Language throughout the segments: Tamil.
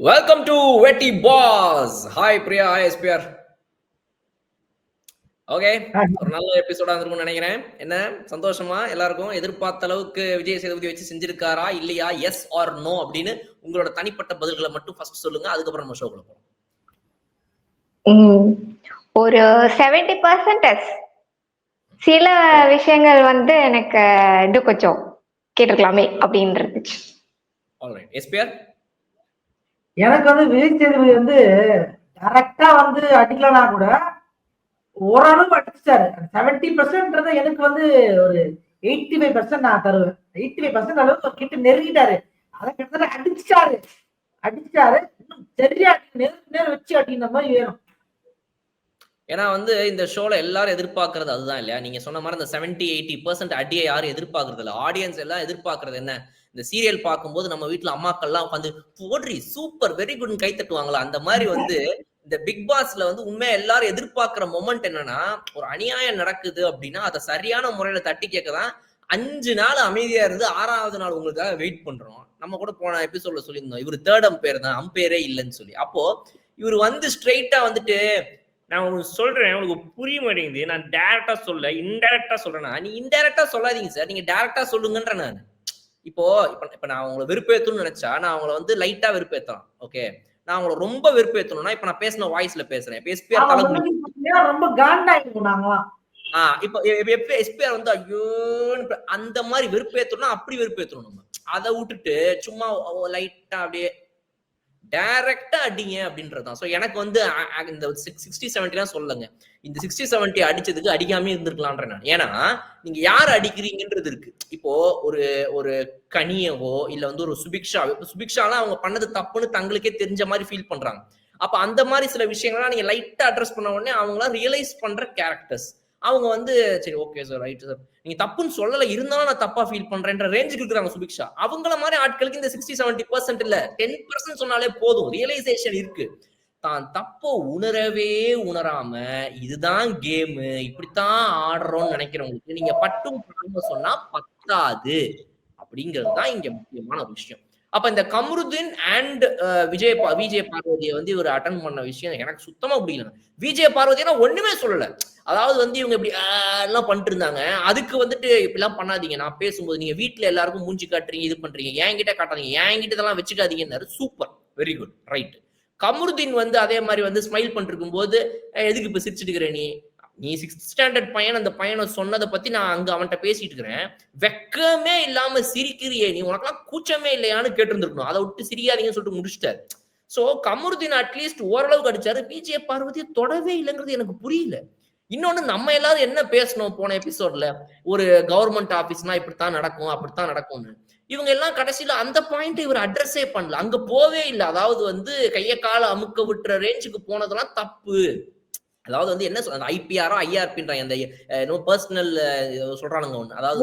வெல்கம் டு வெட்டி பாஸ். Hi Priya, hi SPR. Okay, ஒரு நல்ல எபிசோடா இருக்கும்னு நினைக்கிறேன். என்ன சந்தோஷமா எல்லாருக்கும்? எதிர்பார்த்த அளவுக்கு விஜய் சேதுபதி வச்சு செஞ்சிருக்காரா இல்லையா, எஸ் ஆர் நோ அப்படின்னு உங்களோட தனிப்பட்ட பதில்களை மட்டும் ஃபர்ஸ்ட் சொல்லுங்க, அதுக்கப்புறம் நம்ம ஷோக்குள்ள போறோம். ஒரு 70% சில விஷயங்கள் வந்து எனக்கு இன்னும் கொஞ்சம் கேட்டிருக்கலாமே அப்படின்னு இருந்துச்சு. Alright SPR. எனக்கு வந்து விஜய் சேதுபதி வந்து டைரக்டா வந்து அடிக்கலனா கூட ஓரளவு அடிச்சிட்டாரு. 70% எனக்கு வந்து ஒரு 85% நான் தருவேன். 85% அளவுக்கு ஒரு கிட்ட நெருங்கிட்டாரு. அதை கிட்டத்தட்ட அடிச்சிட்டாரு. இன்னும் சரியா நேர் வச்சு அடிக்கிற மாதிரி வேணும். ஏன்னா வந்து இந்த ஷோல எல்லாரும் எதிர்பார்க்கறது அதுதான் இல்லையா? நீங்க சொன்ன மாதிரி இந்த 70-80% அடியை யாரும் எதிர்பார்க்கறது இல்லை. ஆடியன்ஸ் எல்லாம் எதிர்பார்க்கறது என்ன? இந்த சீரியல் பார்க்கும்போது நம்ம வீட்டுல அம்மாக்கள்லாம் உட்காந்து போட்ரி சூப்பர் வெரி குட் கை தட்டுவாங்களா, அந்த மாதிரி வந்து இந்த பிக் பாஸ்ல வந்து உண்மையா எல்லாரும் எதிர்பார்க்கிற மொமெண்ட் என்னன்னா, ஒரு அநியாயம் நடக்குது அப்படின்னா அதை சரியான முறையில தட்டி கேட்கதான் 5 நாள் அமைதியா இருந்து 6வது நாள் உங்களுக்காக வெயிட் பண்றோம். நம்ம கூட போன எபிசோட்ல சொல்லியிருந்தோம், இவர் தேர்ட் அம்பையர் தான், அம்பையரே இல்லைன்னு சொல்லி. அப்போ இவர் வந்து ஸ்ட்ரெயிட்டா வந்துட்டு நான் உங்களுக்கு சொல்றேன், உங்களுக்கு புரிய மாட்டேங்குது, நான் டைரக்டா சொல்ல இன்டைரக்டா சொல்றேன்னா, நீ இன்டைரக்டா சொல்லாதீங்க சார், நீங்க டைரக்டா சொல்லுங்கன்ற. நான் இப்போ நான் உங்களை வெறுப்பேற்றணும்னு நினைச்சா நான் அவங்களை வந்து லைட்டா வெறுப்பேற்றலாம். ஓகே, நான் அவங்களை ரொம்ப வெறுப்பேற்றணும்னா இப்ப நான் பேசின வாய்ஸ்ல பேசுறேன். இப்ப எஸ்பிஆர் ரொம்ப காண்டாயிடும் நாங்களாம். இப்ப எஸ்பிஆர் வந்து ஐயோ அந்த மாதிரி வெறுப்பேற்றணும்னா அப்படி வெறுப்பேற்றணும். நம்ம அதை விட்டுட்டு சும்மா லைட்டா அப்படியே டைரக்டா அடிங்க அப்படின்றதுதான். ஸோ எனக்கு வந்து இந்த 60-70 சொல்லுங்க, இந்த 60-70 அடிச்சதுக்கு அடிக்காம இருந்திருக்கலான்ற நான். ஏன்னா நீங்க யார் அடிக்கிறீங்கன்றது இருக்கு. இப்போ ஒரு கனியவோ இல்ல வந்து ஒரு சுபிக்ஷாலாம் அவங்க பண்ணது தப்புன்னு தங்களுக்கே தெரிஞ்ச மாதிரி ஃபீல் பண்றாங்க. அப்ப அந்த மாதிரி சில விஷயங்கள்லாம் நீங்க லைட்டா அட்ரஸ் பண்ண உடனே அவங்களாம் ரியலைஸ் பண்ற கேரக்டர்ஸ். அவங்க வந்து சரி ஓகே சார் ரைட் சார் நீங்க தப்புன்னு சொல்லல, இருந்தாலும் நான் தப்பா ஃபீல் பண்றேன்ற ரேஞ்சுக்கு இருக்கிறாங்க சுபிக்ஷா. அவங்கள மாதிரி ஆட்களுக்கு இந்த 60-70% இல்ல 10% சொன்னாலே போதும், ரியலைசேஷன் இருக்கு. தான் தப்போ உணரவே உணராம இதுதான் கேம், இப்படித்தான் ஆடுறோம்னு நினைக்கிறவங்களுக்கு நீங்க பட்டும் சொன்னா பத்தாது அப்படிங்கிறது தான் இங்க முக்கியமான விஷயம். அப்ப இந்த கமருதீன் அண்ட் விஜய் பார்வதியை வந்து இவர் அட்டன் பண்ண விஷயம் எனக்கு சுத்தமா பிடிக்கல. விஜய் பார்வதினா ஒண்ணுமே சொல்லல. அதாவது வந்து இவங்க இப்படி எல்லாம் பண்ணிட்டு இருந்தாங்க, அதுக்கு வந்துட்டு இப்படிலாம் பண்ணாதீங்க, நான் பேசும்போது நீங்க வீட்டுல எல்லாருக்கும் மூஞ்சி காட்டுறீங்க, இது பண்றீங்க, என்கிட்ட காட்டாதீங்க, என்கிட்ட இதெல்லாம் வச்சுக்காதீங்கன்னாரு. Super, very good, right. Kamarudeen வந்து அதே மாதிரி வந்து ஸ்மைல் பண்ணிட்டு இருக்கும் போது எதுக்கு இப்ப சிரிச்சுட்டு இருக்கிற நீ 6th ஸ்டாண்டர்ட் பையன், அந்த பையனை சொன்னதை பத்தி நான் அங்க அவன்கிட்ட பேசிட்டு இருக்கிறேன், வெக்கமே இல்லாம சிரிக்கிறியே நீ, உனக்கெல்லாம் கூச்சமே இல்லையான்னு கேட்டிருந்திருக்கணும். அதை விட்டு சிரியாதீங்கன்னு சொல்லிட்டு முடிச்சிட்டாரு. சோ கமருதீன் அட்லீஸ்ட் ஓரளவுக்கு அடிச்சாரு, விஜய் பார்வதியை தொடவே இல்லைங்கிறது எனக்கு புரியல. இன்னொன்னு, நம்ம எல்லாரும் என்ன பேசணும் போன எபிசோட்ல, ஒரு கவர்மெண்ட் ஆபீஸ்னா இப்படித்தான் நடக்கும் அப்படித்தான் நடக்கும்னு. இவங்க எல்லாம் கடைசியில அந்த பாயிண்ட் இவர் அட்ரஸே பண்ணல, அங்க போவே இல்லை. அதாவது வந்து கைய கால அமுக்க விட்டுற ரேஞ்சுக்கு போனதெல்லாம் தப்பு. அதாவது வந்து என்ன சொல்ற ஐபிஆரோ ஐஆர்பின்றாங்க, அந்த பர்சனல் சொல்றானுங்க ஒண்ணு. அதாவது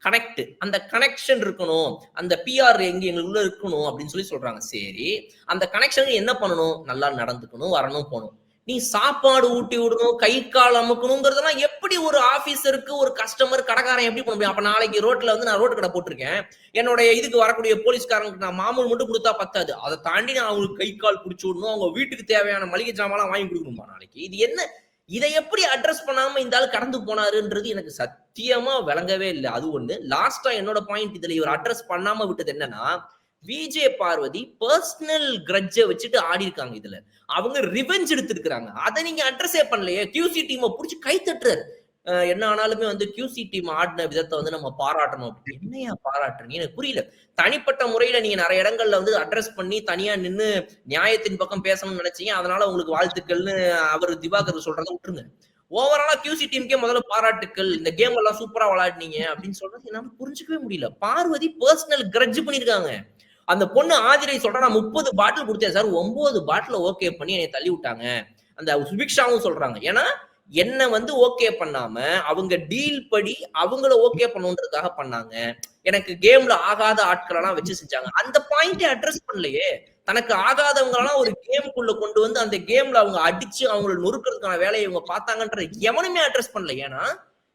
கனெக்ட், அந்த கனெக்ஷன் இருக்கணும், அந்த பிஆர் எங்களுக்குள்ள இருக்கணும் அப்படின்னு சொல்லி சொல்றாங்க. சரி, அந்த கனெக்ஷன் என்ன பண்ணணும்? நல்லா நடந்துக்கணும், வரணும், போகணும். நீ சாப்பாடு ஊட்டி விடணும், கை கால் அமுக்கணுங்கிறதெல்லாம் எப்படி ஒரு ஆபீசருக்கு, ஒரு கஸ்டமர், கடைக்காரன் எப்படி பண்ண முடியும்? அப்ப நாளைக்கு ரோட்ல வந்து நான் ரோட்டு கடை போட்டிருக்கேன், என்னுடைய இதுக்கு வரக்கூடிய போலீஸ்காரங்களுக்கு நான் மாமூல் மட்டும் கொடுத்தா பத்தாது, அதை தாண்டி நான் அவங்களுக்கு கை கால் பிடிச்சி விடணும், அவங்க வீட்டுக்கு தேவையான மளிகை ஜாமான் வாங்கி கொடுக்கணுமா நாளைக்கு? இது என்ன? இதை எப்படி அட்ரஸ் பண்ணாம இந்த ஆள் கடந்து போனாருன்றது எனக்கு சத்தியமா விளங்கவே இல்லை. அது ஒண்ணு. லாஸ்டா என்னோட பாயிண்ட் இதுல இவர் அட்ரஸ் பண்ணாம விட்டது என்னன்னா, விஜய் பார்வதி பர்சனல் கிரட்ஜை வச்சுட்டு ஆடி இருக்காங்க. இதுல அவங்க ரிவெஞ்ச் எடுத்திருக்காங்க, அதை நீங்க அட்ரஸே பண்ணலையே. கியூசி டீமை புடிச்சு கை தட்டுறாரு. என்ன ஆனாலுமே வந்து கியூசி டீம் ஆடின விதத்தை வந்து நம்ம பாராட்டணும். என்னையா பாராட்டுறீங்க எனக்கு புரியல. தனிப்பட்ட முறையில நீங்க நிறைய இடங்கள்ல வந்து அட்ரஸ் பண்ணி தனியா நின்று நியாயத்தின் பக்கம் பேசணும்னு நினைச்சீங்க, அதனால உங்களுக்கு வாழ்த்துக்கள்னு அவர் திவாகர் சொல்றதை விட்டுருங்க. ஓவராலா கியூசி டீமுக்கே முதல்ல பாராட்டுக்கள், இந்த கேம் எல்லாம் சூப்பரா விளையாடுனீங்க அப்படின்னு சொல்றது என்னால புரிஞ்சுக்கவே முடியல. பார்வதி பர்சனல் கிரட்ஜ் பண்ணிருக்காங்க. அந்த பொண்ணு ஆதிரை சொல்றா, நான் 30 பாட்டில் கொடுத்தேன் சார், 9 பாட்டில் ஓகே பண்ணி என்னை தள்ளி விட்டாங்க. அந்த சுபிக்ஷாவும் சொல்றாங்க, ஏன்னா என்ன வந்து ஓகே பண்ணாம அவங்க டீல் படி அவங்கள ஓகே பண்ணுன்றதுக்காக பண்ணாங்க. எனக்கு கேம்ல ஆகாத ஆட்களெல்லாம் வச்சு செஞ்சாங்க. அந்த பாயிண்டே அட்ரஸ் பண்ணலையே. தனக்கு ஆகாதவங்களெல்லாம் ஒரு கேமுக்குள்ள கொண்டு வந்து அந்த கேம்ல அவங்க அடிச்சு அவங்களை நொறுக்கிறதுக்கான வேலையை இவங்க பார்த்தாங்கன்ற எவனுமே அட்ரஸ் பண்ணல. ஏன்னா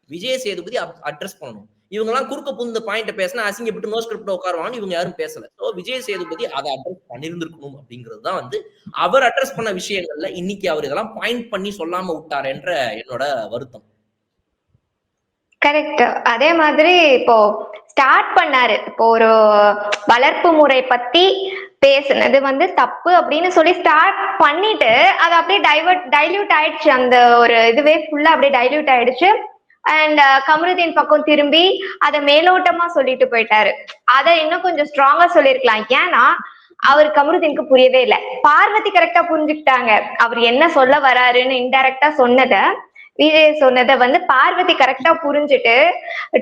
விஜய் சேதுபதி அட்ரஸ் பண்ணணும். இவங்க எல்லாம் குறுக்க புந்த பாயிண்ட் பேசினா அசிங்கப்பட்டு நோ ஸ்கிரிப்ட் உட்காருவாங்க, இவங்க யாரும் பேசல. ஸோ விஜய் சேதுபதி அதை அட்ரஸ் பண்ணியிருந்திருக்கணும் அப்படிங்கிறது தான் வந்து அவர் அட்ரஸ் பண்ண விஷயங்கள்ல இன்னைக்கு அவர் இதெல்லாம் பாயிண்ட் பண்ணி சொல்லாம விட்டாருன்ற என்னோட வருத்தம். கரெக்ட். அதே மாதிரி இப்போ ஸ்டார்ட் பண்ணாரு, இப்போ ஒரு வளர்ப்பு முறை பத்தி பேசுனது வந்து தப்பு அப்படின்னு சொல்லி ஸ்டார்ட் பண்ணிட்டு அது அப்படியே டைல்யூட் ஆயிடுச்சு. அந்த ஒரு இதுவே ஃபுல்லா அப்படியே டைல்யூட் ஆயிடுச்சு. அண்ட் கமருதீன் பக்கம் திரும்பி அதை மேலோட்டமா சொல்லிட்டு போயிட்டாரு. அதை இன்னும் கொஞ்சம் ஸ்ட்ராங்கா சொல்லியிருக்கலாம். ஏன்னா அவர் கமருதீனுக்கு புரியவே இல்லை. பார்வதி கரெக்டா புரிஞ்சுக்கிட்டாங்க அவர் என்ன சொல்ல வராருன்னு. இன்டைரக்டா விஜய் சொன்னதை வந்து பார்வதி கரெக்டா புரிஞ்சுட்டு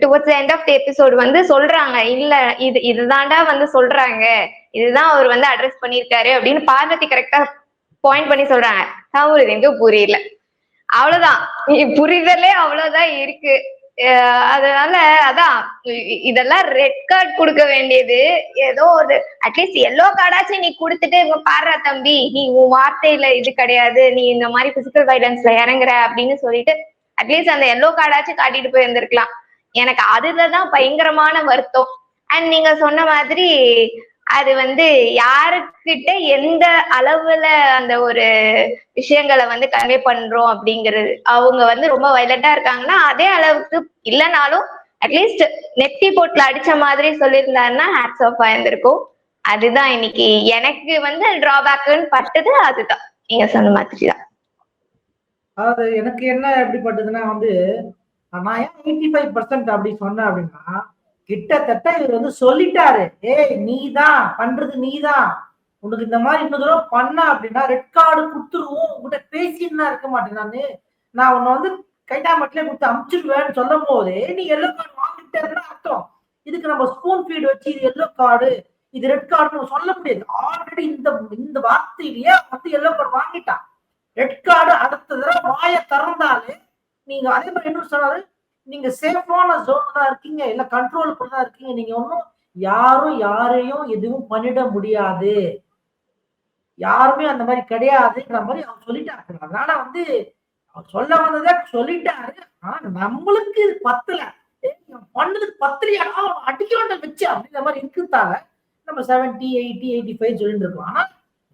towards end of the episode வந்து சொல்றாங்க, இல்ல இதுதான்டா வந்து சொல்றாங்க, இதுதான் அவர் வந்து அட்ரஸ் பண்ணிருக்காரு அப்படின்னு பார்வதி கரெக்டா பாயிண்ட் பண்ணி சொல்றாங்க. கமருதீனுக்கு புரியல. அவ்வளவுதான், புரிதலே அவ்வளவுதான் இருக்கு. அதனால அதான் இதெல்லாம் ரெட் கார்டு கொடுக்க வேண்டியது ஏதோ ஒரு அட்லீஸ்ட் எல்லோ கார்டாச்சும் நீ கொடுத்துட்டு இவங்க பாடுறா தம்பி, நீ உன் வார்த்தையில இது கிடையாது, நீ இந்த மாதிரி பிசிக்கல் வைலன்ஸ்ல இறங்குற அப்படின்னு சொல்லிட்டு அட்லீஸ்ட் அந்த எல்லோ கார்டாச்சும் காட்டிட்டு போய் இருந்திருக்கலாம். எனக்கு அதுலதான் பயங்கரமான வருத்தம். அண்ட் நீங்க சொன்ன மாதிரி அது வந்து யாருக்கிட்ட எந்த அளவுல அந்த ஒரு விஷயங்களை வந்து கன்வே பண்றோம் அப்படிங்கிறது. அவங்க வந்து ரொம்ப வயலண்டா இருக்காங்கன்னா அதே அளவுக்கு இல்லைனாலும் அட்லீஸ்ட் நெத்தி போட்ல அடிச்ச மாதிரி சொல்லியிருந்தாருன்னா ஹேட்ஸ் ஆஃப் ஆயிருந்திருக்கும். அதுதான் இன்னைக்கு எனக்கு வந்து டிராபேக்னு பட்டது. அதுதான் நீங்க சொன்ன மாதிரி தான். அதாவது எனக்கு என்ன எப்படி பட்டதுன்னா வந்து நான் ஏன் 85% அப்படி சொன்னேன் அப்படின்னா, கிட்டத்தட்ட இவர் வந்து சொல்லிட்டாரு, ஏய் நீதான் பண்றது, நீதான் உனக்கு இந்த மாதிரி இன்னொரு தடவை பண்ண அப்படின்னா ரெட் கார்டு கொடுத்துருவோம், உங்ககிட்ட பேசின்னு இருக்க மாட்டேன், நான் உன்னை வந்து கைட்டாமட்டிலே கொடுத்து அமுச்சிடுவேன்னு சொல்லும் போது நீ எல்லோ கார்டு வாங்கிட்டேன்னு அர்த்தம். இதுக்கு நம்ம ஸ்பூன் ஃபீட் வச்சு இது எல்லோ கார்டு இது ரெட் கார்டு சொல்ல முடியாது. ஆல்ரெடி இந்த வார்த்தையிலேயே வந்து எல்லோ கார்டு வாங்கிட்டான். ரெட் கார்டு அடுத்த தடவை வாயை திறந்தாலே நீங்க அதே மாதிரி என்ன சொன்னாரு, நீங்க சேஃபான ஜோன் தான் இருக்கீங்க, இல்ல கண்ட்ரோலுக்குள்ள தான் இருக்கீங்க, நீங்க ஒன்னும் யாரும் யாரையும் எதுவும் பண்ணிட முடியாது, யாருமே அந்த மாதிரி கிடையாதுன்ற மாதிரி அவர் சொல்லிட்டாரு. அதனால வந்து அவர் சொல்ல வந்ததை சொல்லிட்டாரு. ஆனா நம்மளுக்கு இது பத்தல, பண்ணதுக்கு பத்தலையா அடிக்க வேண்டாம் வச்சு அப்படிங்கிற மாதிரி இருக்குதால நம்ம 70, 80, 85 சொல்லிட்டு இருக்கோம். ஆனா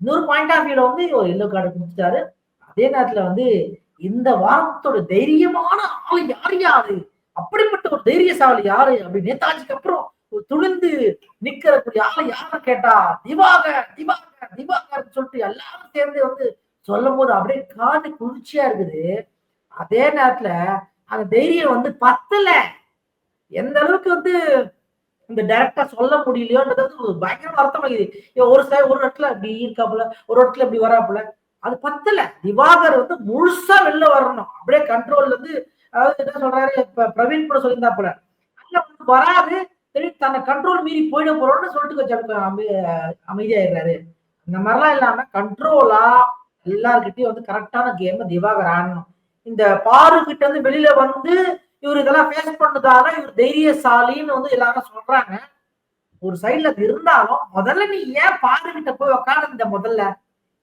இன்னொரு பாயிண்ட் ஆஃப் வியூல வந்து ஒரு எல்லோ கார்டு கொடுத்துட்டாரு. அதே நேரத்துல வந்து இந்த வாரத்தோட தைரியமான ஆளு யாரு, அப்படிப்பட்ட ஒரு தைரியசாலி யாரு அப்படி நேதாஜிக்கு அப்புறம் துணிந்து நிக்கிறக்கூடிய ஆளு யாரு கேட்டா திவாகர் சொல்லிட்டு எல்லாரும் சேர்ந்து வந்து சொல்லும் போது அப்படியே காது குளிர்ச்சியா இருக்குது. அதே நேரத்துல அந்த தைரியம் வந்து பத்தல. எந்த அளவுக்கு வந்து இந்த டைரக்டா சொல்ல முடியலையோன்றது வந்து பயங்கர அர்த்தமாகுது. ஒரு இடத்துல இப்படி இருக்காப்புல, ஒரு இடத்துல இப்படி வராப்புல, அது பத்தல. திவாகர் வந்து முழுசா வெளில வரணும், அப்படியே கண்ட்ரோல்ல இருந்து. அதாவது என்ன சொல்றாரு, இப்ப பிரவீன் கூட சொல்லியிருந்தாப்புல, அதுல வந்து வராது, தன்னை கண்ட்ரோல் மீறி போயிட போறோம்னு சொல்லிட்டு கொஞ்சம் அமைதியாயிடுறாரு. இந்த மாதிரிலாம் இல்லாம கண்ட்ரோலா எல்லார்கிட்டயும் வந்து கரெக்டான கேம் திவாகர் ஆடணும். இந்த பாரு கிட்ட வந்து வெளியில வந்து இவர் இதெல்லாம் ஃபேஸ் பண்ணதால இவர் தைரியசாலின்னு வந்து எல்லாரும் சொல்றாங்க. ஒரு சைட்ல இருந்தாலும் முதல்ல நீ ஏன் பாரு கிட்ட போய் உக்காந்து, முதல்ல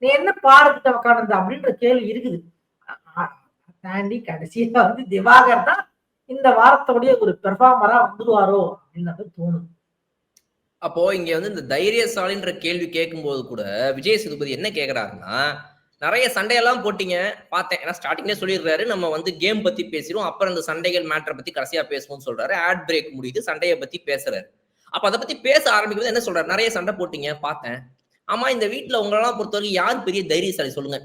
நீ என்ன பாருக்கிட்ட உக்காந்து அப்படின்ற கேள்வி இருக்குது. தாண்டி கடைசியில வந்து திவாகர் தான் இந்த வாரத்தோடைய ஒரு பெர்ஃபார்மரா வந்துருவாரோ அப்படின்னு தோணுது. அப்போ இங்க வந்து இந்த தைரியசாலின்ற கேள்வி கேட்கும் போது கூட விஜய் சேதுபதி என்ன கேக்குறாருன்னா, நிறைய சண்டையெல்லாம் போட்டீங்க பார்த்தேன். ஏன்னா ஸ்டார்டிங்லேயே சொல்லிடுறாரு நம்ம வந்து கேம் பத்தி பேசிடுவோம், அப்புறம் இந்த சண்டைகள் மேட்டரை பத்தி கடைசியா பேசுவோம்னு சொல்றாரு. ஆட் பிரேக் முடியுது, சண்டையை பத்தி பேசுறாரு. அப்ப அதை பத்தி பேச ஆரம்பிக்கும் என்ன சொல்றாரு, நிறைய சண்டை போட்டீங்க பார்த்தேன். ஆமா, இந்த வீட்டுல உங்களெல்லாம் பொறுத்தவரைக்கும் யார் பெரிய தைரியசாலி சொல்லுங்க.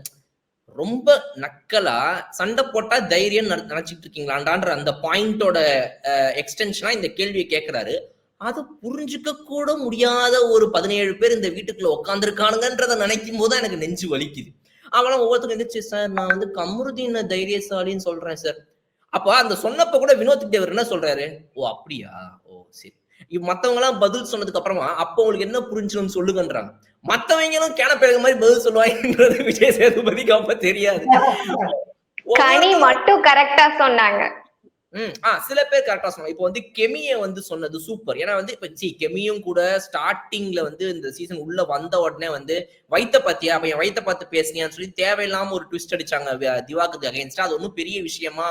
ரொம்ப நக்கலா சண்டை போட்டா தைரியம் நினைச்சிட்டு இருக்கீங்களான்ற அந்த பாயிண்டோட எக்ஸ்டென்ஷனா இந்த கேள்வியை கேட்கிறாரு. அது புரிஞ்சுக்க கூட முடியாத ஒரு 17 பேர் இந்த வீட்டுக்குள்ள உட்காந்துருக்கானுங்கன்றத நினைக்கும் போது எனக்கு நெஞ்சு வலிக்குது. அவெல்லாம் ஒவ்வொருத்தரும் எந்திரிச்சு, சார் நான் வந்து கமருதீன் தைரியசாலின்னு சொல்றேன் சார். அப்ப அந்த சொன்னப்ப கூட வினோத் தேவர் என்ன சொல்றாரு, ஓ அப்படியா, ஓ சரி. மத்தவங்க எல்லாம் பதில் சொன்னதுக்கு அப்புறமா அப்ப உங்களுக்கு என்ன புரிஞ்சுன்னு சொல்லுங்கன்றாங்க. மத்தவங்களும் கேனப்பேக மாதிரி பதில் சொல்லுவாங்கன்றது விஜய் சேதுபதிக்கு அப்ப தெரியாது. கனி மட்டும் கரெக்டா சொன்னாங்க. சில பேர் கரெக்டா சொன்னாங்க. இப்போ வந்து கெமிய வந்து சொன்னது சூப்பர். ஏன்னா வந்து இப்ப கெமியும் கூட ஸ்டார்டிங்ல வந்து இந்த சீசன் உள்ள வந்த உடனே வந்து வைத்த பாத்தியா, அப்ப என் வைத்த பார்த்து பேசுனியான்னு சொல்லி தேவையில்லாம ஒரு ட்விஸ்ட் அடிச்சாங்க திவாகருக்கு அகைன்ஸ்டா. அது ஒன்றும் பெரிய விஷயமா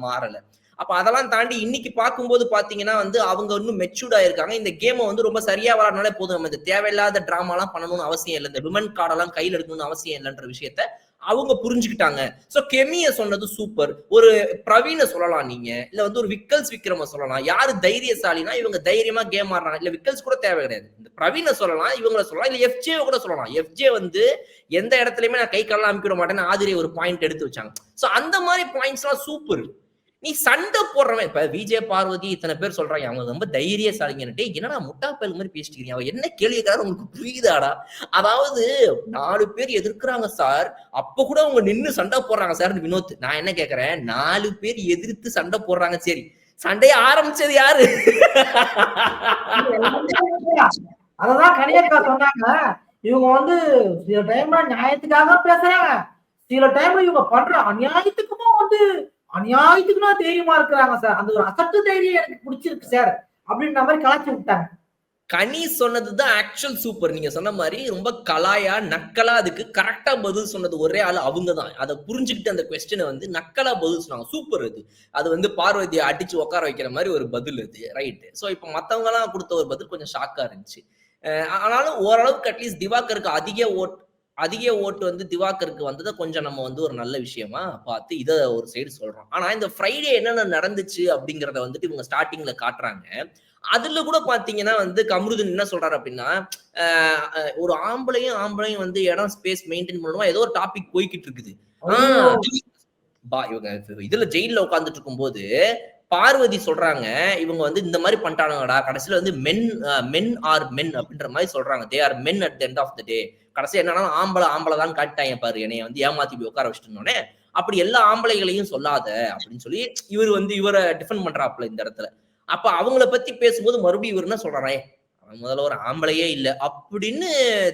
மாறல. அப்ப அதெல்லாம் தாண்டி இன்னைக்கு பார்க்கும்போது பாத்தீங்கன்னா வந்து அவங்க இன்னும் மெச்சூர்டா இருக்காங்க. இந்த கேமை வந்து ரொம்ப சரியா விளையாடினாலே போதும். நம்ம இந்த தேவையில்லாத டிராமா எல்லாம் பண்ணணும்னு அவசியம் இல்லை, இந்த விமன் கார்டெல்லாம் கையில எடுக்கணும்னு அவசியம் இல்லைன்ற விஷயத்த அவங்க புரிஞ்சுக்கிட்டாங்க. சோ கெமிய சொன்னது சூப்பர். ஒரு பிரவீன சொல்லலாம் நீங்க, இல்ல வந்து ஒரு விக்கல்ஸ் விக்ரம சொல்லலாம். யாரு தைரியசாலினா இவங்க தைரியமா கேம் ஆடுறாங்க. இல்ல விக்கல்ஸ் கூட தேவை கிடையாது, இந்த பிரவீன சொல்லலாம், இவங்கள சொல்லலாம், இல்ல எஃப்ஜே கூட சொல்லலாம். எஃப்ஜே வந்து எந்த இடத்துலயுமே நான் கை காலெல்லாம் அமுக்கிட மாட்டேன்னு ஆதிரை ஒரு பாயிண்ட் எடுத்து வச்சாங்க. சோ அந்த மாதிரி பாயிண்ட்ஸ் எல்லாம் சூப்பர். நீ சண்டை போடுறவன் இப்ப விஜய் பார்வதி இத்தனை பேர் சொல்றாங்க அவங்க ரொம்ப தைரியசாலிங்கன்னுட்டு, என்னடா முட்டா பயல் மாதிரி பேசிட்டு அவன் என்ன கேள்விக்காரன் உங்களுக்கு புரியுதாடா? அதாவது 4 பேர் எதிர்க்கிறாங்க சார், அப்ப கூட அவங்க நின்னு சண்டை போடுறாங்க சார் வினோத். நான் என்ன கேக்குறேன், 4 பேர் எதிர்த்து சண்டை போடுறாங்க, சரி சண்டையை ஆரம்பிச்சது யாரு? அததான் கனியக்கா சொன்னாங்க. இவங்க வந்து சில டைம்ல நியாயத்துக்காக பேசுறாங்க, சில டைம்ல இவங்க பண்ற அநியாயத்துக்குமா வந்து அநியாயத்துக்குன்னா தைரியமா இருக்கிறாங்க சார். அந்த ஒரு அசட்டு தைரியம் எனக்கு பிடிச்சிருக்கு சார் அப்படின்ற மாதிரி கலாச்சி விட்டாங்க. கனி சொன்னதுதான் ஆக்சுவல் சூப்பர். நீங்க சொன்ன மாதிரி ரொம்ப கலாயா நக்கலா அதுக்கு கரெக்டா பதில் சொன்னது ஒரே ஆள் அவங்க தான். அதை புரிஞ்சுக்கிட்டு அந்த கொஸ்டினை வந்து நக்கலா பதில் சொன்னாங்க. சூப்பர். அது வந்து பார்வதியை அடிச்சு உட்கார வைக்கிற மாதிரி ஒரு பதில் அது, ரைட். சோ இப்ப மத்தவங்க எல்லாம் கொடுத்த ஒரு பதில் கொஞ்சம் ஷாக்கா இருந்துச்சு. ஆனாலும் ஓரளவுக்கு அட்லீஸ்ட் திவாகருக்கு அதிக ஓட்டு வந்து திவாகருக்கு வந்ததை கொஞ்சம் நம்ம வந்து ஒரு நல்ல விஷயமா பார்த்து இதை ஒரு சைடு சொல்றோம். ஆனா இந்த ஃப்ரைடே என்னென்ன நடந்துச்சு அப்படிங்கறத வந்துட்டு இவங்க ஸ்டார்டிங்ல காட்டுறாங்க. அதுல கூட பாத்தீங்கன்னா வந்து கமருதீன் என்ன சொல்றாரு அப்படின்னா, ஒரு ஆம்பளையும் வந்து இடம் ஸ்பேஸ் மெயின்டைன் பண்ணணுமா ஏதோ ஒரு டாபிக் போய்கிட்டு இருக்குது. இவங்க இதுல ஜெயில உட்கார்ந்துட்டு இருக்கும் போது பார்வதி சொல்றாங்க, இவங்க வந்து இந்த மாதிரி பண்ணிட்டானுங்கடா, கடைசியில வந்து மென் ஆர் மென் அப்படின்ற மாதிரி சொல்றாங்க. They are men at the end of the day. கடைசி என்னன்னா ஆம்பளை தான் காட்டாங்க பாரு, என்னைய வந்து ஏமாத்தி போய் உட்கார வச்சுட்டோன்னே, அப்படி எல்லா ஆம்பளைகளையும் சொல்லாத அப்படின்னு சொல்லி இவர் வந்து இவரை டிஃபெண்ட் பண்றாப்புல இந்த இடத்துல. அப்ப அவங்கள பத்தி பேசும்போது மறுபடியும் இவர் என்ன சொல்றாரே, முதல்ல ஒரு ஆம்பளையே இல்ல அப்படின்னு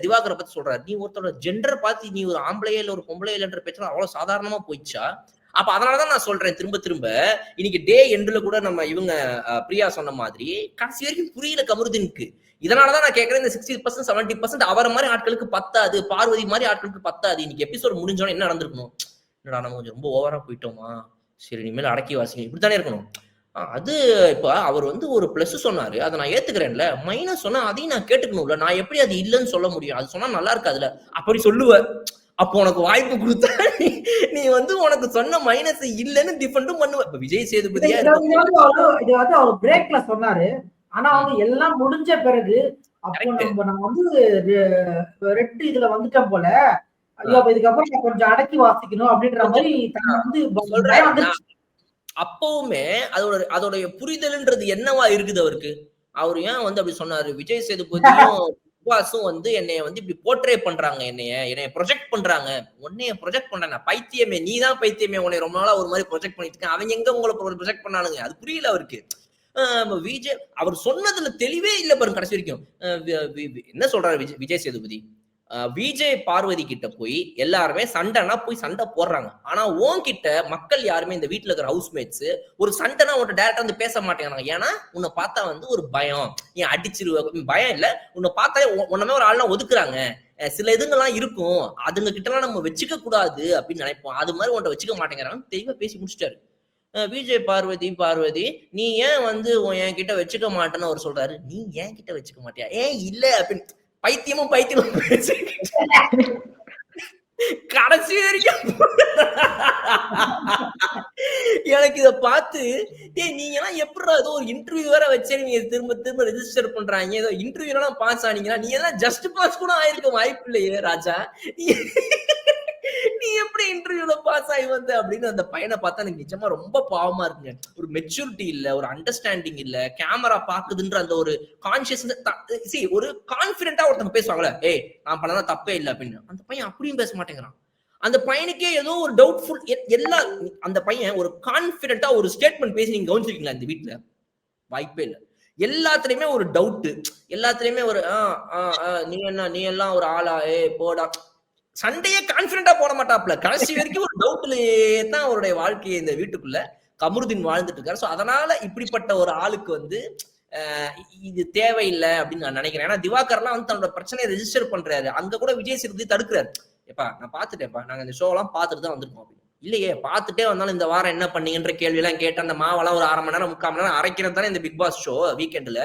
திவாகரை பத்தி சொல்றாரு. நீ ஒருத்தரோட ஜெண்டர் பார்த்து நீ ஒரு ஆம்பளையே இல்ல ஒரு பொம்பளையே இல்லைன்ற பேச்சு அவ்வளவு சாதாரணமா போயிடுச்சா? அப்ப அதனாலதான் நான் சொல்றேன் திரும்ப இன்னைக்கு டே எண்டுல கூட நம்ம இவங்க பிரியா சொன்ன மாதிரி கடைசி வரைக்கும் புரியல கமருதீனுக்கு. இதனாலதான் நான் கேட்கிறேன், இந்த 60% 70% அவரை மாதிரி ஆட்களுக்கு பத்தாது, பார்வதி மாதிரி ஆட்களுக்கு பத்தாது. இன்னைக்கு எபிசோட் முடிஞ்சோன்னு என்ன நடந்திருக்கணும், என்னடா நம்ம கொஞ்சம் ரொம்ப ஓவரா போயிட்டோமா, சரி இனிமேல் அடக்கி வாசிங்க, இப்படித்தானே இருக்கணும். அது இப்ப அவர் வந்து ஒரு பிளஸ் சொன்னாரு, அதை நான் ஏத்துக்கிறேன்ல, மைனஸ் சொன்னா அதையும் நான் கேட்டுக்கணும்ல. நான் எப்படி அது இல்லைன்னு சொல்ல முடியும்? அது சொன்னா நல்லா இருக்காதுல்ல. அப்படி சொல்லுவ, அப்போ உனக்கு வாய்ப்பு கொடுத்தா நீ வந்து உனக்கு சொன்ன மைனஸ் இல்லன்னு டிஃபெண்டும் பண்ணுவ. இப்ப விஜய் சேதுபதியா இது வந்து அவர் பிரேக்ல சொன்னாரு. ஆனா வந்து எல்லாம் முடிஞ்ச பிறகு அப்போ நம்ம வந்து ரெட் இதுல வந்துட்டோம் போல, ஐயோ இதுக்கப்புறம் நான் கொஞ்சம் அடக்கி வாசிக்கணும் அப்படின்ற மாதிரி வந்து அப்பவுமே அதோடைய புரிதல்ன்றது என்னவா இருக்குது அவருக்கு? அவரு ஏன் வந்து அப்படி சொன்னாரு? விஜய் சேதுபதியும் வாசும் வந்து என்னைய வந்து இப்படி போர்ட்ரே பண்றாங்க, என்னைய ப்ரொஜெக்ட் பண்றாங்க. உன்னைய ப்ரொஜெக்ட் பண்றாங்க பைத்தியமே, நீதான் பைத்தியமே, உன்னை ரொம்ப நாளா ஒரு மாதிரி ப்ரொஜெக்ட் பண்ணிட்டு இருக்கேன். அவங்க எங்க உங்களை ப்ரொஜெக்ட் பண்ணானுங்க? அது புரியல அவருக்கு. விஜய் அவர் சொன்னதுல தெளிவே இல்ல பாருங்க கடைசி வரைக்கும். என்ன சொல்றாரு விஜய் சேதுபதி, விஜய் பார்வதி கிட்ட போய் எல்லாருமே சண்டைனா போய் சண்டை போடுறாங்க. ஆனா உன்கிட்ட மக்கள் யாருமே இந்த வீட்டுல இருக்கிற ஹவுஸ்மேட்ஸ் ஒரு சண்டைனா உன்கிட்ட டைரக்டா வந்து பேச மாட்டேங்கிறாங்க. ஏன்னா உன்னை பார்த்தா வந்து ஒரு பயம், நீ அடிச்சிருவ, பயம் இல்ல, உன்னை பார்த்தாலே உன்னமே ஒரு ஆள்லாம் ஒதுக்குறாங்க. சில இதுங்கெல்லாம் இருக்கும், அதுங்க கிட்ட எல்லாம் நம்ம வச்சுக்க கூடாது அப்படின்னு நினைப்போம். அது மாதிரி உன்ட்ட வச்சுக்க மாட்டேங்கிறாங்க. தெளிவா பேசி முடிச்சிட்டாரு. விஜய் பார்வதி நீ ஏன் வந்து என் கிட்ட வச்சுக்க மாட்டேன்னு அவர் சொல்றாரு. நீ ஏன் கிட்ட வச்சுக்க மாட்டியா? ஏன் இல்ல அப்படின்னு பைத்தியமும் கடைசி வரைக்கும் எனக்கு இத பார்த்து நீங்க எல்லாம் எப்படி ஏதோ ஒரு இன்டர்வியூ வேற வச்சு நீங்க திரும்ப ரெஜிஸ்டர் பண்றாங்க, ஏதோ இன்டர்வியூ எல்லாம் பாஸ் ஆனீங்கன்னா நீ எல்லாம் ஜஸ்ட் பாஸ் கூட ஆயிருக்க வாய்ப்பு இல்லையே ராஜா, நீ எப்படி இன்டர்வியூல பாஸ் ஆகி வந்த அப்படின்னு அந்த பையனை பார்த்தா எனக்கு நிஜமா ரொம்ப பாவமா இருக்குங்க. ஒரு மெச்சூரிட்டி இல்ல, ஒரு அண்டர்ஸ்டாண்டிங் இல்ல, கேமரா பாக்குதுன்ற அந்த ஒரு கான்சியஸ், ஒரு கான்பிடென்ட்டா ஒருத்தங்க பேசுவாங்கல்ல, ஏய் நான் பண்ணதா தப்பே இல்லை அப்படின்னு, அந்த பையன் அப்படியும் பேச மாட்டேங்கிறான். அந்த பையனுக்கே ஏதோ ஒரு டவுட்ஃபுல் எல்லா, அந்த பையன் ஒரு கான்பிடென்ட்டா ஒரு ஸ்டேட்மெண்ட் பேசி நீங்க கவனிச்சிருக்கீங்களா இந்த வீட்டுல? வாய்ப்பே இல்லை. எல்லாத்துலயுமே ஒரு டவுட், எல்லாத்துலயுமே ஒரு நீ எல்லாம் ஒரு ஆளா, போடா, சண்டையே கான்பிடென்ட்டா போட மாட்டாப்ல. கடைசி வரைக்கும் ஒரு டவுட்லயே தான் அவருடைய வாழ்க்கையை இந்த வீட்டுக்குள்ள கமருதீன் வாழ்ந்துட்டு இருக்காரு. சோ அதனால இப்படிப்பட்ட ஒரு ஆளுக்கு வந்து இது தேவையில்லை அப்படின்னு நான் நினைக்கிறேன். ஏன்னா திவாகர்லாம் வந்து தன்னோட பிரச்சனையை ரெஜிஸ்டர் பண்றாரு. அங்க கூட விஜய் சேதுபதி தடுக்கிறாரு. எப்பா நான் பாத்துட்டேன்ப்பா, நாங்க இந்த ஷோ எல்லாம் பாத்துட்டு தான் வந்திருக்கோம் அப்படின்னு. இல்லையே, பார்த்துட்டே வந்தாலும் இந்த வாரம் என்ன பண்ணீங்கன்ற கேள்வி எல்லாம் கேட்டு அந்த மாவெல்லாம் ஒரு 1/2 மணி நேரம் 3/4 மணி நேரம் அரைக்கிறது தானே இந்த பிக் பாஸ் ஷோ வீக்கெண்ட்ல.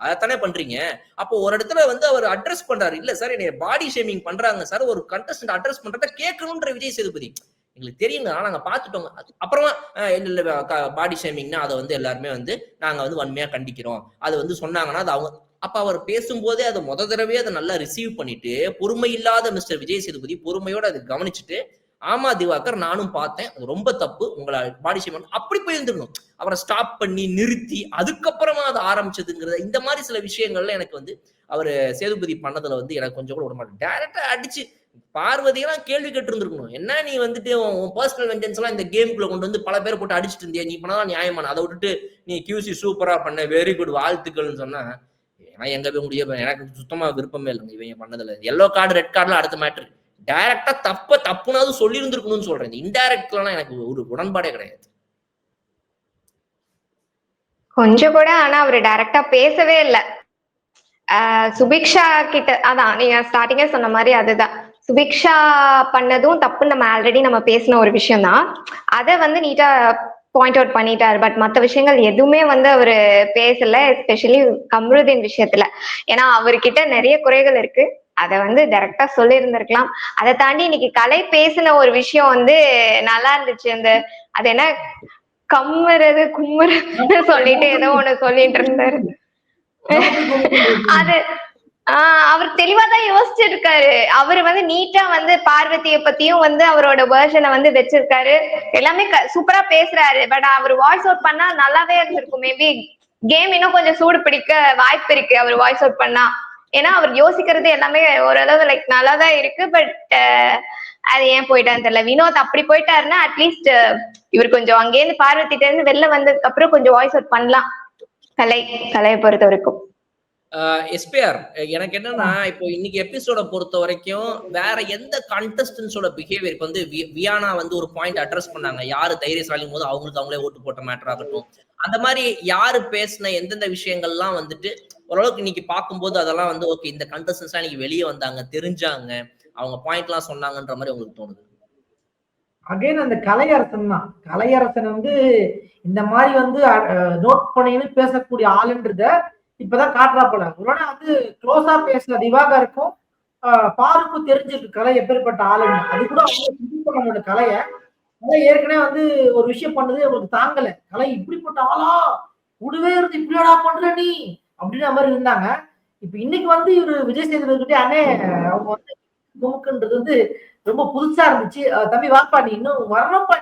அதைத்தானே பண்றீங்க. அப்போ ஒரு இடத்துல வந்து அவர் அட்ரஸ் பண்றாரு, இல்ல சார் என்னைய பாடி ஷேமிங் பண்றாங்க சார், ஒரு கண்டஸ்டன்ட் அட்ரஸ் பண்றத கேட்கணும்ன்ற விஜய் சேதுபதி. எங்களுக்கு தெரியுங்க, நாங்க பாத்துட்டோங்க. அப்புறமா இல்ல பாடி ஷேமிங்னா அதை வந்து எல்லாருமே வந்து நாங்க வந்து வன்மையா கண்டிக்கிறோம், அது வந்து சொன்னாங்கன்னா அது அவங்க. அப்ப அவர் பேசும்போதே அதை தடவை அதை நல்லா ரிசீவ் பண்ணிட்டு, பொறுமை இல்லாத மிஸ்டர் விஜய் சேதுபதி பொறுமையோட அதை கவனிச்சுட்டு, ஆமா திவாகர் நானும் பார்த்தேன், அது ரொம்ப தப்பு, உங்களை பாடி ஷேம் அப்படி போய் இருந்துடணும். அவரை ஸ்டாப் பண்ணி நிறுத்தி அதுக்கப்புறமா அதை ஆரம்பிச்சதுங்கிறது, இந்த மாதிரி சில விஷயங்கள்ல எனக்கு வந்து அவர் சேதுபதி பண்ணதுல வந்து எனக்கு கொஞ்சம் கூட விட மாட்டேன். டைரக்டா அடிச்சு பார்வதியெல்லாம் கேள்வி கேட்டு இருந்திருக்கணும். என்ன நீ வந்துட்டு உன் பர்சனல் வெஞ்சன்ஸ் எல்லாம் இந்த கேமுக்குள்ள கொண்டு வந்து பல பேரை போட்டு அடிச்சுட்டு இருந்தியா, நீ பண்ணதான் நியாயமான, அதை விட்டுட்டு நீ கியூசி சூப்பரா பண்ண, வெரி குட், வாழ்த்துக்கள்னு சொன்னா ஏன்னா எங்க போய் முடிய, எனக்கு சுத்தமா விருப்பமே இல்லைங்க இவங்க பண்ணதுல. எல்லோ கார்டு ரெட் கார்டுல அடுத்த மேட்ரு. டைரக்டா தப்புனாவது சொல்லி இருந்திருக்கணும்னு சொல்றேன். இன்டைரக்ட்லாம் எனக்கு ஒரு உடன்பாடே கிடையாது. கொஞ்சம் கூட. ஆனா அவரு டைரக்டா பேசவே இல்லை. சுபிக்ஷா கிட்ட அதான் நீங்க ஸ்டார்டிங்கே சொன்ன மாதிரி அதுதான், சுபிக்ஷா பண்ணதும் தப்பு, நம்ம ஆல்ரெடி நம்ம பேசின ஒரு விஷயம் தான். அதை வந்து நீட்டா பாயிண்ட் அவுட் பண்ணிட்டாரு. பட் மற்ற விஷயங்கள் எதுவுமே வந்து அவரு பேசல, எஸ்பெஷலி கம்ருதீன் விஷயத்துல. ஏன்னா அவர்கிட்ட நிறைய குறைகள் இருக்கு, அதை வந்து டைரக்டா சொல்லி இருந்திருக்கலாம். அதை தாண்டி இன்னைக்கு கலை பேசின ஒரு விஷயம் வந்து நல்லா இருந்துச்சு. அந்த அது என்ன கும்முறது சொல்லிட்டு ஏதோ ஒண்ணு சொல்லிட்டு இருந்தாரு. அது அவர் தெளிவாதான் யோசிச்சிருக்காரு. அவரு வந்து நீட்டா வந்து பார்வதிய பத்தியும் வந்து அவரோட வேர்ஷனை வந்து வச்சிருக்காரு. எல்லாமே சூப்பரா பேசுறாரு. பட் அவர் வாய்ஸ் அவுட் பண்ணா நல்லாவே இருந்திருக்கும். மேபி கேம் இன்னும் கொஞ்சம் சூடு பிடிக்க வாய்ப்பு இருக்கு அவர் வாய்ஸ் அவுட் பண்ணா. ஏன்னா அவர் யோசிக்கிறது எல்லாமே ஓரளவு லைக் நல்லாதான் இருக்கு. பட் அது ஏன் போயிட்டான்னு தெரியல. வினோத் அப்படி போயிட்டாருன்னா அட்லீஸ்ட் இவர் கொஞ்சம் அங்கேருந்து பார்வதிட்ட இருந்து வெளில வந்ததுக்கு அப்புறம் கொஞ்சம் வாய்ஸ் அவுட் பண்ணலாம். கலையை பொறுத்த வரைக்கும் எஸ்பிஆர் எனக்கு என்னன்னா, இப்போ இன்னைக்கு எபிசோட பொறுத்த வரைக்கும் வேற எந்த கண்டஸ்டன்ஸோட பிஹேவியருக்கு வந்து வியானா வந்து ஒரு பாயிண்ட் அட்ரஸ் பண்ணாங்க, யாரு தைரியசாலியும் போது அவங்களுக்கு அவங்களே ஓட்டு போட்ட மேட்டர் ஆகட்டும், அந்த மாதிரி யாரு பேசின எந்தெந்த விஷயங்கள்லாம் வந்துட்டு ஓரளவுக்கு இன்னைக்கு பார்க்கும்போது அதெல்லாம் வந்து ஓகே, இந்த கண்டஸ்டன்ஸ் இன்னைக்கு வெளியே வந்தாங்க, தெரிஞ்சாங்க, அவங்க பாயிண்ட் எல்லாம் சொன்னாங்கன்ற மாதிரி உங்களுக்கு தோணுது? அகைன் அந்த கலையரசன் தான். கலையரசன் வந்து இந்த மாதிரி வந்து நோட் பண்ணி பேசக்கூடிய ஆளுன்றத இப்பதான் காட்டுறா போல. ஒருவேளை வந்து க்ளோஸா பேசுற திவாகருக்கும் பாருக்கும் தெரிஞ்சிருக்கு கலை எப்பேற்பட்ட ஆளுன்னு. அது கூட அவங்க கலைய ஏற்கனவே வந்து ஒரு விஷயம் பண்ணது அவங்களுக்கு தாங்கல. கலை இப்படிப்பட்ட ஆளா, கூடவே இருந்து இப்படியாடா பண்ற நீ அப்படின்ற மாதிரி இருந்தாங்க. இப்ப இன்னைக்கு வந்து இவரு விஜய் சேதுபதி அண்ணே அவங்க வந்து குமுக்குன்றது வந்து ரொம்ப புதுசா இருந்துச்சு. தம்பி வாப்பா, நீ இன்னும் வரணும்ப்பா,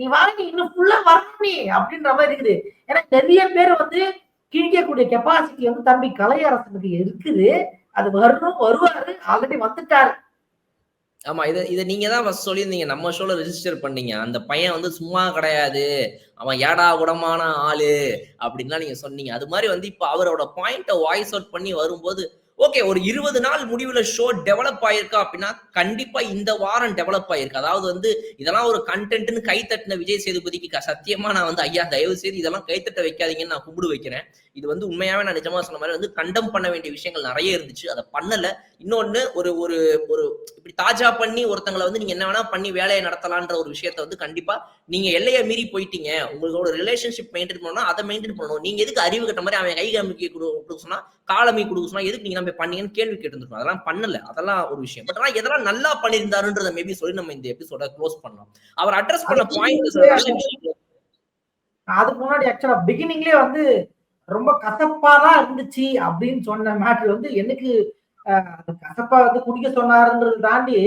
நீ வாங்கி இன்னும் ஃபுல்லா வரணும் நீ அப்படின்ற மாதிரி இருக்குது. ஏன்னா நிறைய பேர் வந்து கிழிக்கக்கூடிய கெப்பாசிட்டி வந்து தம்பி கலையரசனுக்கு இருக்குது. அது வருவாரு, ஆல்ரெடி வந்துட்டாரு. ஆமா, இதை நீங்க தான் ஃபர்ஸ்ட் சொல்லியிருந்தீங்க, நம்ம ஷோல ரெஜிஸ்டர் பண்ணீங்க. அந்த பையன் வந்து சும்மா கிடையாது, அவன் ஏடா குடமான ஆளு அப்படின்லாம் நீங்க சொன்னீங்க. அது மாதிரி வந்து இப்ப அவரோட பாயிண்ட வாய்ஸ் அவுட் பண்ணி வரும்போது ஓகே, ஒரு 20 நாள் முடிவுல ஷோ டெவலப் ஆயிருக்கா அப்படின்னா கண்டிப்பா இந்த வாரம் டெவலப் ஆயிருக்கு. அதாவது வந்து இதெல்லாம் ஒரு கண்டென்ட்னு கைத்தட்டின விஜய் சேதுபதிக்கு சத்தியமா நான் வந்து ஐயா தயவு செய்து இதெல்லாம் கைத்தட்ட வைக்காதீங்கன்னு நான் கும்பிடு வைக்கிறேன். இது வந்து உண்மையாவே நான் நிஜமா சொன்ன மாதிரி வந்து கண்டம் பண்ண வேண்டிய விஷயங்கள் நிறைய இருந்துச்சு, அதை பண்ணல. இன்னொன்னு ஒரு ஒரு ஒரு இப்படி தாஜா பண்ணி ஒருத்தங்களை வந்து நீங்க என்ன வேணா பண்ணி வேலையை நடத்தலான்ற ஒரு விஷயத்த வந்து கண்டிப்பா நீங்க எல்லையை மீறி போயிட்டீங்க. உங்களோட ரிலேஷன்ஷிப் மெயின்டைன் பண்ணணும், அதை மெயின்டைன் பண்ணணும். நீங்க எதுக்கு அறிவு கட்ட மாதிரி அவன் கை காமிக்க கொடுக்க சொன்னா, காலமி கொடுக்க சொன்னா எதுக்கு நீங்க நம்ம பண்ணீங்கன்னு கேள்வி கேட்டு அதெல்லாம் பண்ணல, அதெல்லாம் ஒரு விஷயம். பட் ஆனா எதெல்லாம் நல்லா பண்ணியிருந்தாருன்றத மேபி சொல்லி நம்ம இந்த எபிசோட க்ளோஸ் பண்ணலாம். அவர் அட்ரஸ் பண்ண பாயிண்ட் அதுக்கு முன்னாடி ஆக்சுவலா பிகினிங்லயே வந்து ரொம்ப கசப்பாதான் இருந்துச்சு அப்படின்னு சொன்ன மேட்ரு வந்து எனக்கு கசப்பா வந்து குடிக்க சொன்னாருன்றது தாண்டி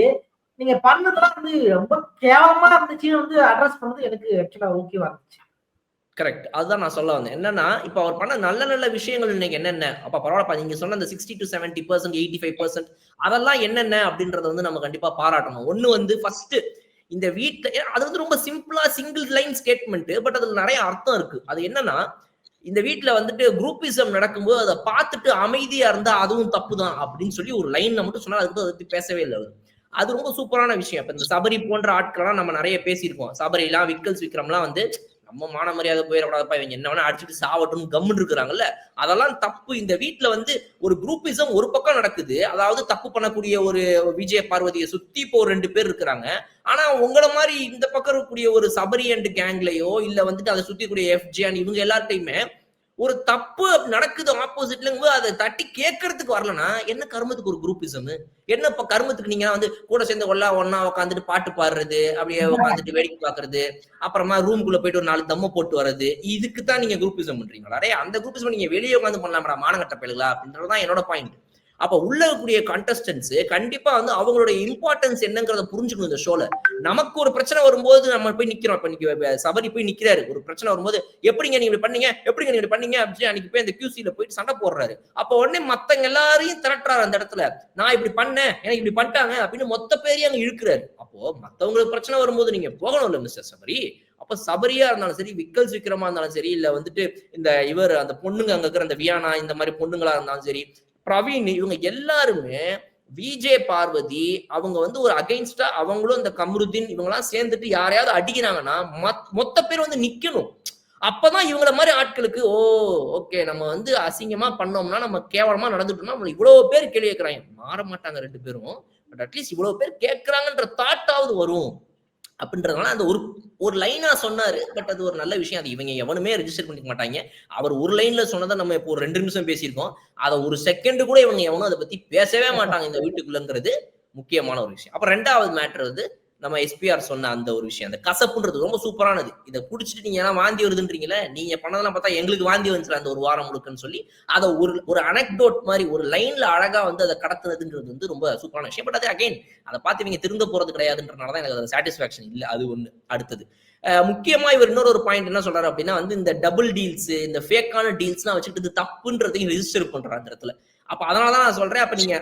நீங்க பண்ணதெல்லாம் வந்து ரொம்ப கேவலமா இருந்துச்சுன்னு வந்து அட்ரஸ் பண்ணது எனக்கு ஆக்சுவலா ஓகேவா இருந்துச்சு. கரெக்ட், அதுதான் நான் சொல்ல வந்தேன். என்னன்னா இப்ப அவர் பண்ண நல்ல நல்ல விஷயங்கள் இன்னைக்கு என்னென்ன, அப்ப பரவாயில்ல நீங்க சொன்ன அந்த 60 to 70%, 85% அதெல்லாம் என்னென்ன அப்படின்றத வந்து நம்ம கண்டிப்பா பாராட்டணும். ஒண்ணு வந்து ஃபர்ஸ்ட் இந்த வீட்டுல அது வந்து ரொம்ப சிம்பிளா சிங்கிள் லைன் ஸ்டேட்மெண்ட், பட் அதுல நிறைய அர்த்தம் இருக்கு. அது என்னன்னா, இந்த வீட்டுல வந்துட்டு குரூப்பிசம் நடக்கும்போது அதை பார்த்துட்டு அமைதியா இருந்தா அதுவும் தப்பு தான் அப்படின்னு சொல்லி ஒரு லைன்ல மட்டும் சொன்னா அதுக்கு அதை பத்தி பேசவே இல்லை. அது ரொம்ப சூப்பரான விஷயம். இப்ப இந்த சபரி போன்ற ஆட்கள்லாம் நம்ம நிறைய பேசியிருக்கோம். சபரிலாம் விக்கல்ஸ் விக்ரம்லாம் வந்து நம்ம மான மரியாதை போயிடக்கூடாதுப்பா, இவங்க என்ன வேணா அடிச்சுட்டு சாவட்டும்னு கம்முன்னு இருக்கிறாங்கல்ல, அதெல்லாம் தப்பு. இந்த வீட்டுல வந்து ஒரு குரூப்பிசம் ஒரு பக்கம் நடக்குது. அதாவது தப்பு பண்ணக்கூடிய ஒரு விஜய பார்வதியை சுத்தி இப்போ 2 பேர் இருக்கிறாங்க. ஆனா உங்களை மாதிரி இந்த பக்கம் இருக்கக்கூடிய ஒரு சபரி அண்ட் கேங்லயோ இல்ல வந்துட்டு அதை சுத்தி கூடிய எஃப்ஜே அண்ட் இவங்க எல்லார்ட்டையுமே ஒரு தப்பு நடக்குது ஆப்போசிட்ல அதை தட்டி கேட்கறதுக்கு வரலன்னா என்ன கர்மத்துக்கு ஒரு குரூப்பிசம்? என்ன இப்ப கர்மத்துக்கு நீங்க வந்து கூட சேர்ந்து ஒன்னா உட்காந்துட்டு பாட்டு பாடுறது, அப்படியே உட்காந்துட்டு வேடிக்கை பாக்குறது, அப்புறமா ரூம்குள்ள போயிட்டு ஒரு 4 தம்ம போட்டு வர்றது, இதுக்கு தான் நீங்க குரூப்பிசம் பண்றீங்களா? அரே அந்த குரூப்பிசம் நீங்க வெளியே உட்காந்து பண்ணலாம்டா மானங்கட்ட பயலுங்களா அப்படின்றதுதான் என்னோட பாயிண்ட். அப்ப உள்ள இருக்கக்கூடிய கண்டஸ்டன்ஸ் கண்டிப்பா வந்து அவங்களுடைய இம்பார்ட்டன்ஸ் என்னங்கிறத புரிஞ்சுக்கணும். இந்த ஷோல நமக்கு ஒரு பிரச்சனை வரும்போது நம்ம போய் நிக்கிறோம். இப்ப சபரி போய் நிக்கிறாரு, ஒரு பிரச்சனை வரும்போது எப்படிங்க நீங்க பண்ணீங்க, எப்படிங்க நீங்க பண்ணீங்க அப்படின்னு அன்னைக்கு போய் அந்த கியூசில போயிட்டு சண்டை போடுறாரு. அப்ப உடனே மத்தவங்க எல்லாரையும் திரட்டுறாரு அந்த இடத்துல. நான் இப்படி பண்ணேன், எனக்கு இப்படி பண்ணிட்டாங்க அப்படின்னு மொத்த பேரையும் அங்க இழுக்கிறாரு. அப்போ மத்தவங்களுக்கு பிரச்சனை வரும்போது நீங்க போகணும் இல்ல மிஸ்டர் சபரி? அப்ப சபரியா இருந்தாலும் சரி, விக்கல்ஸ் விக்ரமா இருந்தாலும் சரி, இல்ல வந்துட்டு இந்த இவர் அந்த பொண்ணுங்க அங்க இருக்கிற அந்த வியானா இந்த மாதிரி பொண்ணுங்களா இருந்தாலும் சரி, பிரவீன், இவங்க எல்லாருமே விஜே பார்வதி அவங்க வந்து ஒரு அகைன்ஸ்டா அவங்களும் இந்த கமருதீன் இவங்கெல்லாம் சேர்ந்துட்டு யாரையாவது அடிக்கிறாங்கன்னா மொத்த பேர் வந்து நிக்கணும். அப்பதான் இவங்கள மாதிரி ஆட்களுக்கு ஓகே நம்ம வந்து அசிங்கமா பண்ணோம்னா, நம்ம கேவலமா நடந்துட்டோம்னா இவ்வளவு பேர் கேள்வி கேட்கறாங்க. மாற மாட்டாங்க 2 பேரும், பட் அட்லீஸ்ட் இவ்வளவு பேர் கேட்கறாங்கன்ற தாட்டாவது வரும் அப்படின்றதுனால அந்த ஒரு லைனா சொன்னாரு. பட் அது ஒரு நல்ல விஷயம். அது இவங்க எவனுமே ரெஜிஸ்டர் பண்ணிக்க மாட்டாங்க. அவர் ஒரு லைன்ல சொன்னதை நம்ம இப்போ ஒரு 2 நிமிஷம் பேசியிருக்கோம். அதை ஒரு செகண்ட் கூட இவங்க எவனும் அதை பத்தி பேசவே மாட்டாங்க இந்த வீட்டுக்குள்ளங்கிறது முக்கியமான ஒரு விஷயம். அப்ப 2வது மேட்டர் வந்து நம்ம எஸ்பிஆர் சொன்ன அந்த ஒரு விஷயம், அந்த கசப்புன்றது ரொம்ப சூப்பரானது. இதை குடிச்சிட்டு நீங்க ஏன்னா வாந்தி வருதுன்றீங்களே, நீங்க பண்ணதெல்லாம் பார்த்தா எங்களுக்கு வாந்தி வந்துச்சு அந்த ஒரு வாரம் முழுக்கன்னு சொல்லி அதை ஒரு அனெக்டோட் மாதிரி ஒரு லைன்ல அழகா வந்து அதை கடத்துனதுன்றது வந்து ரொம்ப சூப்பரான விஷயம். பட் அது அகைன் அதை பார்த்து இவங்க திருந்த போறது கிடையாதுன்றனாலதான் எனக்கு அது சாட்டிஸ்பாக்சன் இல்லை. அது ஒண்ணு. அடுத்தது முக்கியமா இவர் இன்னொரு பாயிண்ட் என்ன சொல்றாரு அப்படின்னா வந்து இந்த டபுள் டீல்ஸ், இந்த ஃபேக்கான டீல்ஸ்லாம் வச்சுக்கிட்டு இது தப்புன்றதையும் ரெஜிஸ்டர் பண்றாரு அந்த இடத்துல. அப்ப அதனாலதான் நான் சொல்றேன், அப்ப நீங்க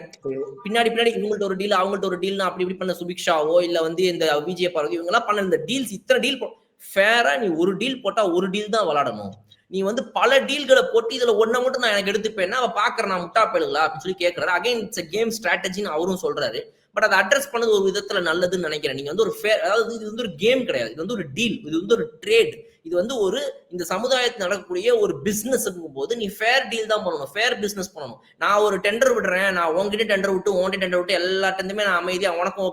பின்னாடி இவங்கள்ட்ட ஒரு டீல் அவங்கள்ட்ட ஒரு டீல் அப்படி இப்படி பண்ண சுபிக்ஷாவோ இல்ல வந்து இந்த விஜய பார்வதி இவங்க எல்லாம் பண்ண இந்த டீல்ஸ், இத்தனை டீல் ஃபேரா நீ ஒரு டீல் போட்டா ஒரு டீல் தான் விளாடணும். நீ வந்து பல டீல்களை போட்டு இதுல ஒன்ன மட்டும் நான் எனக்கு எடுத்துப்பேன்னா அவ பாக்குறேன் நான் முட்டா போயிடுங்களா அப்படின்னு சொல்லி கேட்கறாரு. அகைன் இட்ஸ் a கேம் ஸ்ட்ராட்டஜின்னு அவரும் சொல்றாரு. பட் அதை அட்ரஸ் பண்ணது ஒரு விதத்துல நல்லதுன்னு நினைக்கிறேன். நீங்க வந்து ஒரு ஃபேர், அதாவது இது வந்து ஒரு கேம் கிடையாது, இது வந்து ஒரு டீல், இது வந்து ஒரு ட்ரேட், இது வந்து ஒரு இந்த சமுதாயத்தில் நடக்கக்கூடிய ஒரு பிசினஸ் போது நீ ஃபேர் டீல் தான் பண்ணணும், ஃபேர் பிசினஸ் பண்ணணும். நான் ஒரு டெண்டர் விடுறேன், நான் உங்ககிட்ட டெண்டர் விட்டு உங்ககிட்ட டெண்டர் விட்டு எல்லாத்தையுமே நான் அமைதியா உனக்கும்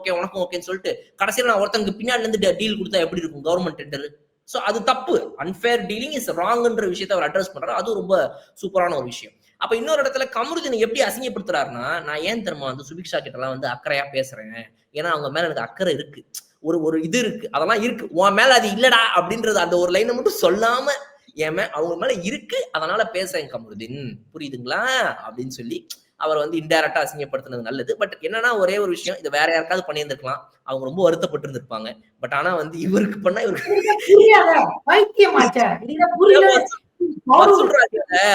ஓகேன்னு சொல்லிட்டு கடைசியில் நான் ஒருத்தங்க பின்னாடி இருந்து டீல் கொடுத்தா எப்படி இருக்கும் கவர்மெண்ட் டெண்டர்? சோ அது தப்பு. அன்ஃபேர் டீலிங் இஸ் ராங்ன்ற விஷயத்தை அவர் அட்ரஸ் பண்றாரு. அது ரொம்ப சூப்பரான ஒரு விஷயம். அப்ப இன்னொரு இடத்துல கமருதீனை எப்படி அசிங்கப்படுத்துறாருன்னா, நான் ஏன் தெரியுமா வந்து சுபிக்ஷா கிட்ட எல்லாம் வந்து அக்கறையா பேசுறேன், ஏன்னா அவங்க மேல எனக்கு அக்கறை இருக்கு, ஒரு இது இருக்கு, அதெல்லாம் இருக்கு, உன் மேல அது இல்லடா அப்படின்றது அந்த ஒரு லைனை மட்டும் சொல்லாம ஏன் அவங்க மேல இருக்கு அதனால பேசுறேன் கமருதீன், புரியுதுங்களா அப்படின்னு சொல்லி அவர் வந்து இன்டைரக்டா அசிங்கப்படுத்தினது நல்லது. பட் என்னன்னா ஒரே ஒரு விஷயம், இது வேற யாருக்காவது பண்ணியிருந்திருக்கலாம், அவங்க ரொம்ப வருத்தப்பட்டு இருந்திருப்பாங்க. பட் ஆனா வந்து இவருக்கு பண்ணா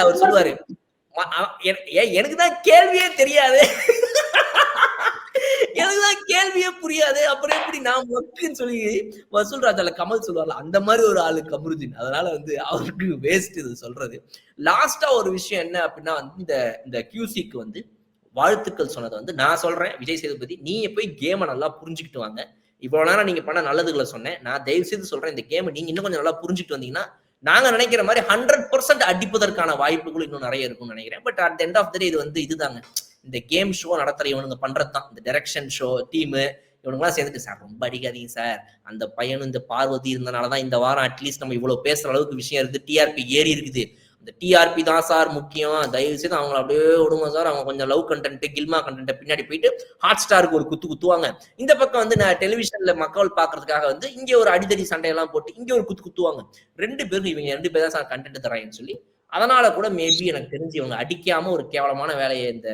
அவர் சொல்லுவாரு எனக்குதான் கேள்வியே தெரியாது, எனக்குதான் கேள்வியே புரியாது, அப்புறம் எப்படி நான் மக்குன்னு சொல்லி வசூல் ராஜால கமல் சொல்லுவார்ல அந்த மாதிரி ஒரு ஆளு கமருதீன். அதனால வந்து அவருக்கு வேஸ்ட் இது சொல்றது. லாஸ்டா ஒரு விஷயம் என்ன அப்படின்னா வந்து இந்த கியூசிக்கு வந்து வாழ்த்துக்கள் சொன்னதை வந்து நான் சொல்றேன், விஜய் சேதுபதி நீங்க போய் கேமை நல்லா புரிஞ்சுக்கிட்டு வாங்க. இவ்வளவு நேரம் நீங்க பண்ண நல்லதுகளை சொன்னேன், நான் தயவு செய்து சொல்றேன் இந்த கேமை நீங்க இன்னும் கொஞ்சம் நல்லா புரிஞ்சுட்டு வந்தீங்கன்னா நாங்க நினைக்கிற மாதிரி 100% அடிப்பதற்கான வாய்ப்புகள் இன்னும் நிறைய இருக்கும்னு நினைக்கிறேன். But at end of the day இது வந்து இதுதாங்க, இந்த கேம் ஷோ நடத்துற இவனுங்க பண்றதுதான், இந்த டைரக்ஷன் ஷோ டீமு இவனுங்கெல்லாம் சேர்ந்துட்டு சார் ரொம்ப அடிக்காதீங்க சார், அந்த பையனும் இந்த பார்வதி இருந்தனாலதான் இந்த வாரம் அட்லீஸ்ட் நம்ம இவ்வளவு பேசுற அளவுக்கு விஷயம் இருக்கு, டிஆர்பி ஏறி இருக்குது, இந்த டிஆர்பி தான் சார் முக்கியம், தயவு செய்து அவங்களை அப்படியே விடுங்க சார், அவங்க கொஞ்சம் லவ் கண்டென்ட் கில்மா கண்டென்ட் பின்னாடி போயிட்டு ஹாட் ஸ்டாருக்கு ஒரு குத்துவாங்க, இந்த பக்கம் வந்து நான் டெலிவிஷன்ல மக்கள் பாக்குறதுக்காக வந்து இங்க ஒரு அடிதடி சண்டையெல்லாம் போட்டு இங்க ஒரு குத்துவாங்க. 2 பேரும் இவங்க 2 பேர் தான் சார் கண்டென்ட் தராங்கன்னு சொல்லி அதனால கூட மேபி எனக்கு தெரிஞ்சு இவங்க அடிக்காம ஒரு கேவலமான வேலையை இந்த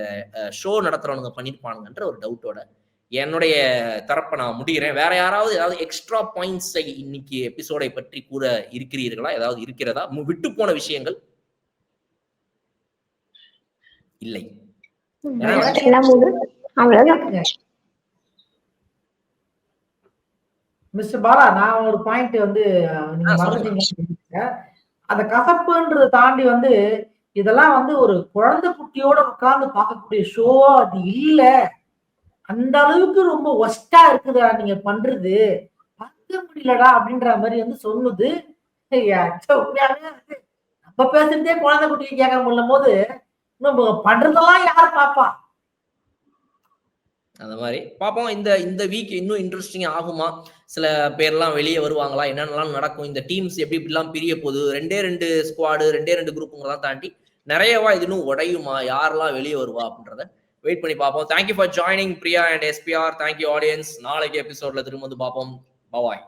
ஷோ நடத்துறவங்க பண்ணிருப்பானுங்கன்ற ஒரு டவுட்டோட என்னுடைய தரப்பை நான் முடிகிறேன். வேற யாராவது ஏதாவது எக்ஸ்ட்ரா பாயிண்ட்ஸை இன்னைக்கு எபிசோடை பற்றி கூற இருக்கிறீர்களா? ஏதாவது இருக்கிறதா? விட்டு போன விஷயங்கள் இல்லை. மிஸ்டர் பாலா, நான் ஒரு பாயிண்ட் வந்து அந்த கசப்புன்றதை தாண்டி வந்து இதெல்லாம் வந்து ஒரு குழந்தை குட்டியோட உட்கார்ந்து பார்க்கக்கூடிய ஷோ அது இல்ல, அந்த அளவுக்கு ரொம்ப ஒஸ்டா இருக்குதா நீங்க பண்றது, பார்க்க முடியலடா அப்படின்ற மாதிரி வந்து சொன்னது உண்மையாவே நம்ம பேசுறதே குழந்தை குட்டிக்கு கேட்க முடியும் போது இன்னும் பண்றதெல்லாம் யாரு பாப்பா? அந்த மாதிரி பார்ப்போம். இந்த வீக் இன்னும் இன்ட்ரெஸ்டிங் ஆகுமா? சில பேர்லாம் வெளியே வருவாங்களா? என்னென்னலாம் நடக்கும்? இந்த டீம்ஸ் எப்படி இப்படிலாம் பிரிய போகுது? 2 ஸ்குவாடு 2 குரூப்புங்கெல்லாம் தாண்டி நிறையவா இது இன்னும் உடையுமா? யாரெல்லாம் வெளியே வருவா அப்படின்றத வெயிட் பண்ணி பார்ப்போம். Thank you for joining Priya and SPR. Thank you audience. நாளைக்கு எபிசோட்ல திரும்ப வந்து பார்ப்போம். பாய்.